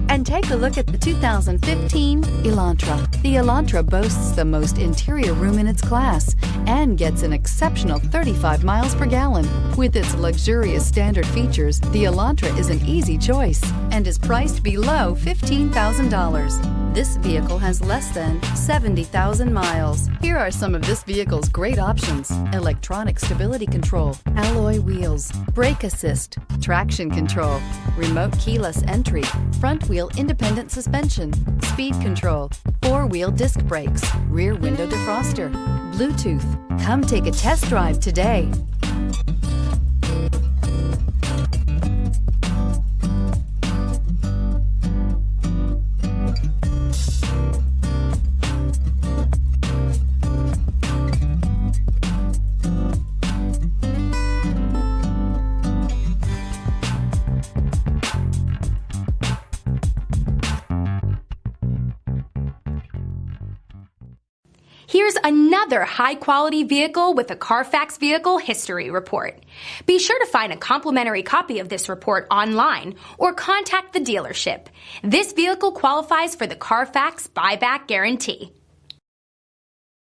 and take a look at the 2015 Elantra. The Elantra boasts the most interior room in its class and gets an exceptional 35 miles per gallon. With its luxurious standard features, the Elantra is an easy choice and is priced below $15,000. This vehicle has less than 70,000 miles. Here are some of this vehicle's great options: electronic stability control, alloy wheels, brake assist, traction control, remote keyless entry, front wheel independent suspension, speed control, four-wheel disc brakes, rear window defroster, Bluetooth. Come take a test drive today. Here's another high-quality vehicle with a Carfax Vehicle History Report. Be sure to find a complimentary copy of this report online or contact the dealership. This vehicle qualifies for the Carfax Buyback Guarantee.